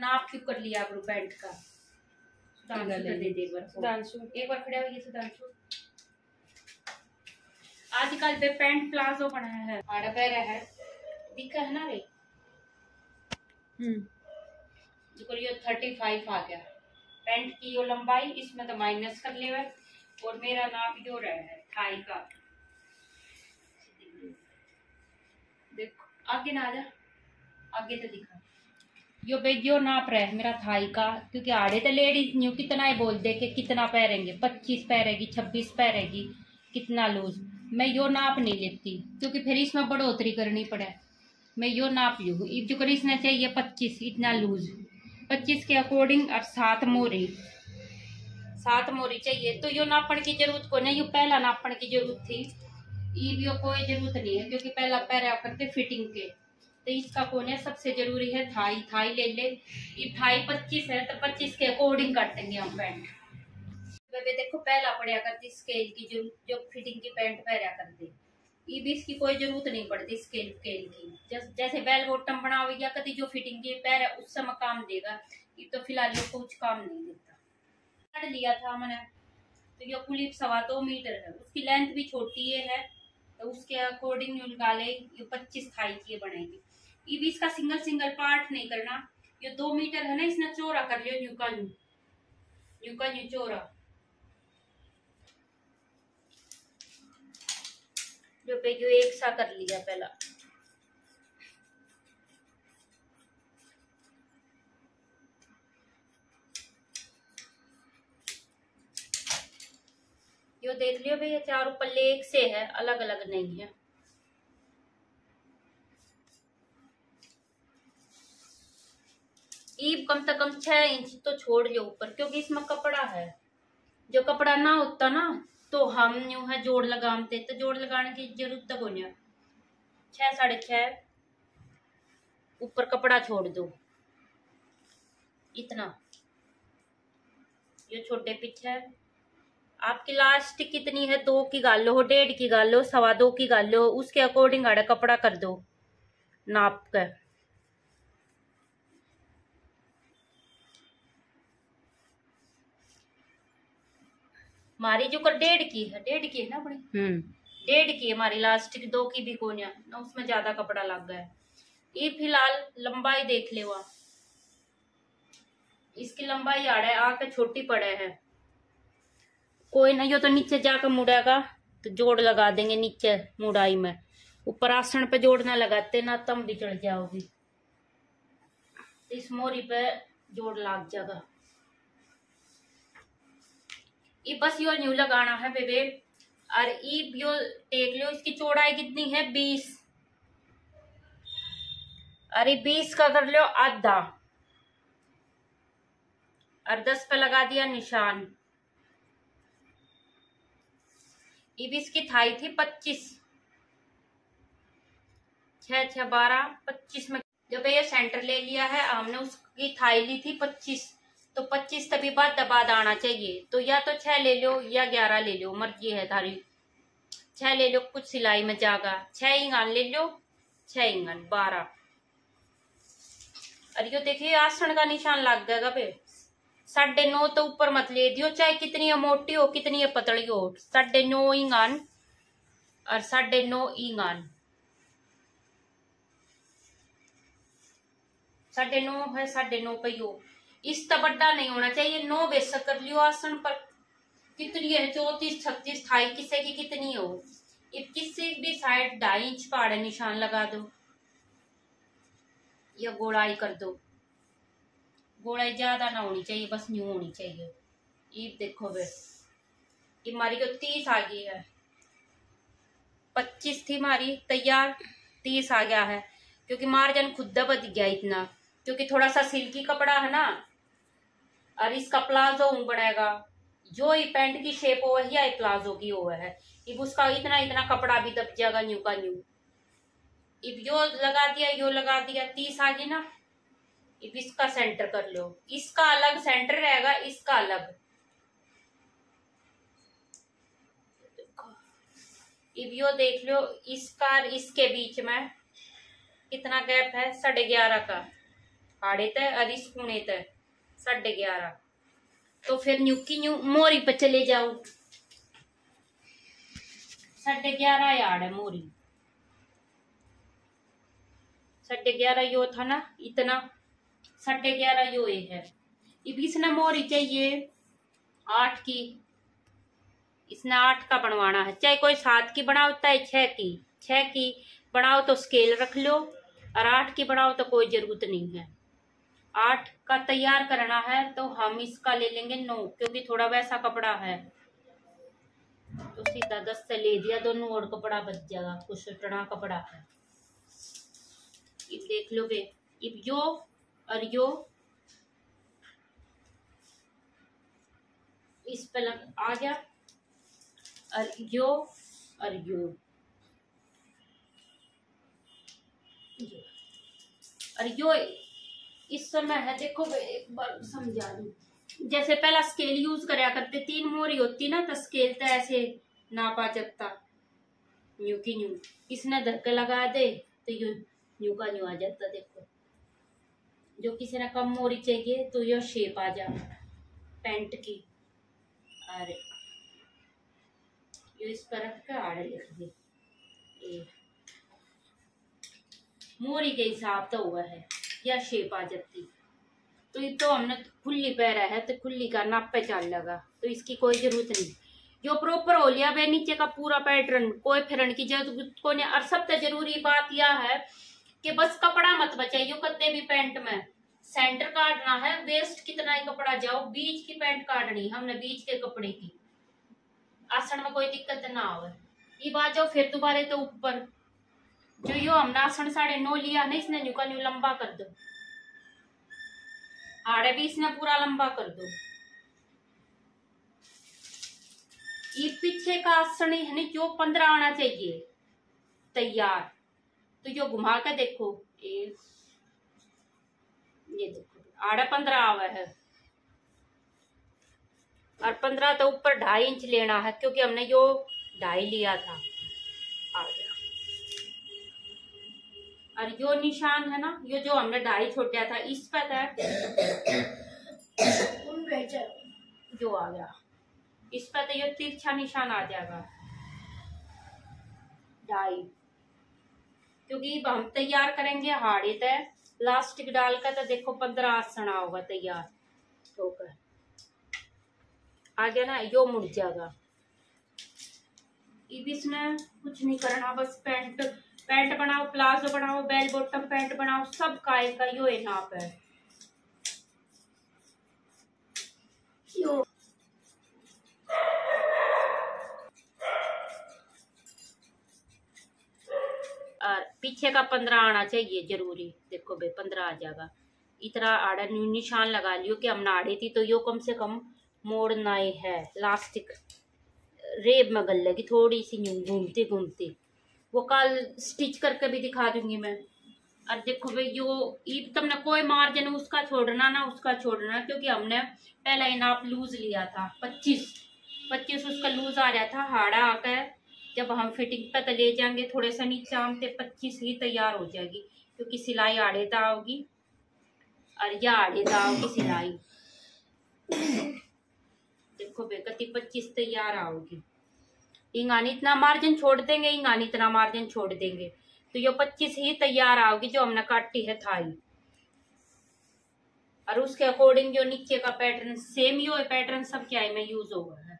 नाप क्यों कर लिया करो पैंट का। सुधांशु दे दे एक बार खड़े होइए सुधांशु। आजकल पे पैंट प्लाजो बनाया है, आड़ा पैर है दिखा है ना रे। देखो ये 35 आ गया पैंट की यो लंबाई, इसमें तो माइनस कर ले और मेरा नाप जो रहा है थाई का। देखो आगे ना आजा, आगे तो दिखा यो बेजियो नाप रहा है मेरा थाई का, क्योंकि आड़े तो लेडीज न्यू कितना ही बोल दे कि कितना पहरेंगे, 25 पहरेगी 26 पहरेगी कितना लूज। मैं यो नाप नहीं लेती क्योंकि फिर इसमें बढ़ोतरी करनी पड़े। मैं यो नाप लू जो करीसना चाहिए 25 इतना लूज, 25 के अकॉर्डिंग और 7 मोरी चाहिए। तो यो नापन की जरूरत को नहीं, यो पहला नापन की जरूरत थी, यो कोई जरूरत नहीं है क्योंकि पहला पैरा करते फिटिंग के। तो इसका कौन है सबसे जरूरी है थाई ले ले। ये थाई 25 है तो 25 के अकॉर्डिंग काटेंगे हम पैंट। बेबे देखो पहला पड़ा करती स्केल की, जो फिटिंग की पैंट पहरा करते ये भी इसकी कोई जरूरत नहीं पड़ती स्केल की। जैसे बेल बॉटम बनाओ या कभी जो फिटिंग की पैर है उस समय काम देगा, ये तो फिलहाल ये कुछ काम नहीं देता। काट लिया था मैंने तो ये कुलिप 2.25 मीटर है, उसकी लेंथ भी छोटी है तो उसके अकॉर्डिंग निकाले ये 25 थाई की बनेगी। ये भी इसका सिंगल पार्ट नहीं करना, ये 2 मीटर है ना इसने चौड़ा कर लियो न्यू का न्यू चौड़ा। जो पे जो एक सा कर लिया पहला। यो देख लियो भैया चारों पल्ले एक से है, अलग अलग नहीं है। ईब कम से कम 6 इंच तो छोड़ लो ऊपर, क्योंकि इसमें कपड़ा है। जो कपड़ा ना होता ना तो हम यूं है जोड़ लगाते, तो जोड़ लगाने की जरूरत तो नहीं है। 6 6.5 ऊपर कपड़ा छोड़ दो इतना। ये छोटे पीछे आपकी लास्ट कितनी है 2 की गाल लो, 1.5 की गाल लो, 2.25 की गाल लो, उसके अकॉर्डिंग आड़ा कपड़ा कर दो नाप कर। हमारी जो कर 1.5 की है, 1.5 की है ना अपनी 1.5 की है हमारी लास्ट की, 2 की भी कोनिया ना उसमें ज्यादा कपड़ा लग गया है। ये फिलहाल लंबाई देख ले वहाँ, इसकी लंबाई आड़ा आके छोटी पड़े है, कोई नहीं। यो तो नीचे जाकर मुड़ेगा तो जोड़ लगा देंगे नीचे मुड़ाई में, ऊपर आसन पे जोड़ ना लगाते ना तम भी चढ़ जाओगी। इस मोरी पे जोड़ लग जाएगा। ये बस यो न्यू लगाना है बेबे। और यो देख लो इसकी चौड़ाई कितनी है 20, अरे 20 का कर लो आधा और 10 पे लगा दिया निशान। ये भी इसकी थाई थी 25, 6 6 12 25 में जब ये सेंटर ले लिया है हमने, उसकी थाई ली थी 25, तो 25 तभी बाद दबा आना चाहिए। तो या तो 6 ले लो या 11 ले लो, मर्जी है थारी। 6 ले लो कुछ सिलाई में जागा, 6 इंगान ले लो, 6 इंगान 12। अरे यो देखिए आसन का निशान लग जाएगा बे। 9.5 तो ऊपर मत ले दियो, चाहे कितनी मोटी हो कितनी पतली हो। 9.5 इंगान और 9.5 इंगान, 9.5 है 9.5 पे यो। इस तो बड़ा नहीं होना चाहिए, 9 बेशक कर लियो आसन पर। कितनी है 34 36 थाई किसे की कितनी हो, किसी भी साइड 2.5 इंच पहाड़े निशान लगा दो या गोलाई कर दो। गोलाई ज्यादा ना होनी चाहिए, बस न्यू होनी चाहिए। ये देखो बे ये हमारी को 30 आ गई है, 25 थी हमारी तैयार, 30 आ गया है क्योंकि मार्जिन खुद बच गया इतना, क्योंकि थोड़ा सा सिल्की कपड़ा है ना और इसका प्लाजो बनेगा। जो ही पैंट की शेप हो वही आई प्लाजो की हो है, इब उसका इतना इतना कपड़ा भी दब जाएगा न्यू का न्यू। इब यो लगा दिया यो लगा दिया, 30 आ गई ना। इब इसका सेंटर कर लो, इसका अलग सेंटर रहेगा, इसका अलग। इब यो देख लो इसका इसके बीच में कितना गैप है 11.5 का। हाड़े तय और इस कोने तय 11.5। तो फिर न्यू मोरी पे चले जाओ। 11.5 यार्ड है मोरी। 11.5 यो था ना इतना, 11.5 यो ये है। अब इसने मोरी चाहिए 8 की, इसने 8 का बनवाना है। चाहे कोई 7 की बनाओ चाहे 6 की बनाओ तो स्केल रख लो, और 8 की बनाओ तो कोई जरूरत नहीं है। 8 का तैयार करना है तो हम इसका ले लेंगे 9, क्योंकि थोड़ा वैसा कपड़ा है तो सीधा 10 से ले दिया, दोनों और कपड़ा बच जाएगा, कुछ टना कपड़ा है। इब देख लो बे, इब यो और यो इस पे आ गया, और यो और यो और यो इस समय है। देखो एक बार समझा दूं, जैसे पहला स्केल यूज करया करते, 3 मोरी होती ना तो स्केल तो ऐसे नापा जाता न्यू की न्यू, इसने धक्का लगा दे तो यू न्यू का न्यू आ जाता। देखो जो किसी ने कम मोरी चाहिए तो यो शेप आ जा पैंट की, अरे यो इस पर रख कर आड़े लिख दे, मोरी के हिसाब तो हुआ है या शेप आ जाती। तो ये तो हमने खुली पैरा है तो खुली का नाप पे चल लगा, तो इसकी कोई जरूरत नहीं। जो प्रॉपर हो लिया वे नीचे का पूरा पैटर्न, कोई फिरन की जरूरत को नहीं। और सबसे जरूरी बात यह है कि बस कपड़ा मत बचाइयो कत्ते भी पैंट में, सेंटर काटना है, वेस्ट कितना ही कपड़ा जाओ, बीच की पैंट काटनी हमने, बीच के कपड़े की, आसन में कोई दिक्कत ना हो। ये बात जाओ फिर दोबारा तो ऊपर जो यो हमने आसन 9.5 लिया ना, इसने न्यू का न्यू लंबा कर दो, आड़े भी इसने पूरा लंबा कर दो। ये पीछे का आसन है ना जो 15 आना चाहिए तैयार, तो जो घुमा के देखो ये देखो आड़ा 15 आवा है, और 15 तो ऊपर 2.5 इंच लेना है, क्योंकि हमने यो 2.5 लिया था, आ गया। और यो निशान है ना, यो जो हमने 2.5 छोड़ा था इस पे था जो आ गया, इस पे तो ये तिरछा निशान आ जाएगा 2.5, क्योंकि हम तैयार करेंगे हाड़े तय प्लास्टिक डालकर, तो देखो 15 आसना होगा तैयार होकर, आ गया ना, यो मुड़ जाएगा। इसमें कुछ नहीं करना, बस पैंट बनाओ, प्लाजो बनाओ, बेल बॉटम पैंट बनाओ, सब काय का यो है नाप है। यो और पीछे का 15 आना चाहिए जरूरी, देखो बे 15 आ जाएगा। इतना आड़ा निशान लगा लियो कि हम आड़े थी तो यो कम से कम मोड़ना ही है, लास्टिक रेब में गल लगी थोड़ी सी घूमती घूमती, वो कल स्टिच करके भी दिखा दूंगी मैं। और देखो भाई यो ईद तुमने कोई मार्जिन उसका छोड़ना ना उसका छोड़ना, क्योंकि हमने पहला ही नाप लूज लिया था 25 उसका लूज आ रहा था। हाड़ा आकर जब हम फिटिंग पे तो ले जाएंगे थोड़े सा नीचे आमते 25 ही तैयार हो जाएगी, क्योंकि सिलाई आड़े दा होगी और या आड़े दा होगी सिलाई। देखो बेकती 25 तैयार आओगी, इंगानी इतना मार्जिन छोड़ देंगे, इंगानी इतना मार्जिन छोड़ देंगे, तो ये 25 ही तैयार आओगी जो हमने काटी है थाई। और उसके अकॉर्डिंग जो नीचे का पैटर्न सेम ही हो पैटर्न सब क्या में यूज हुआ है।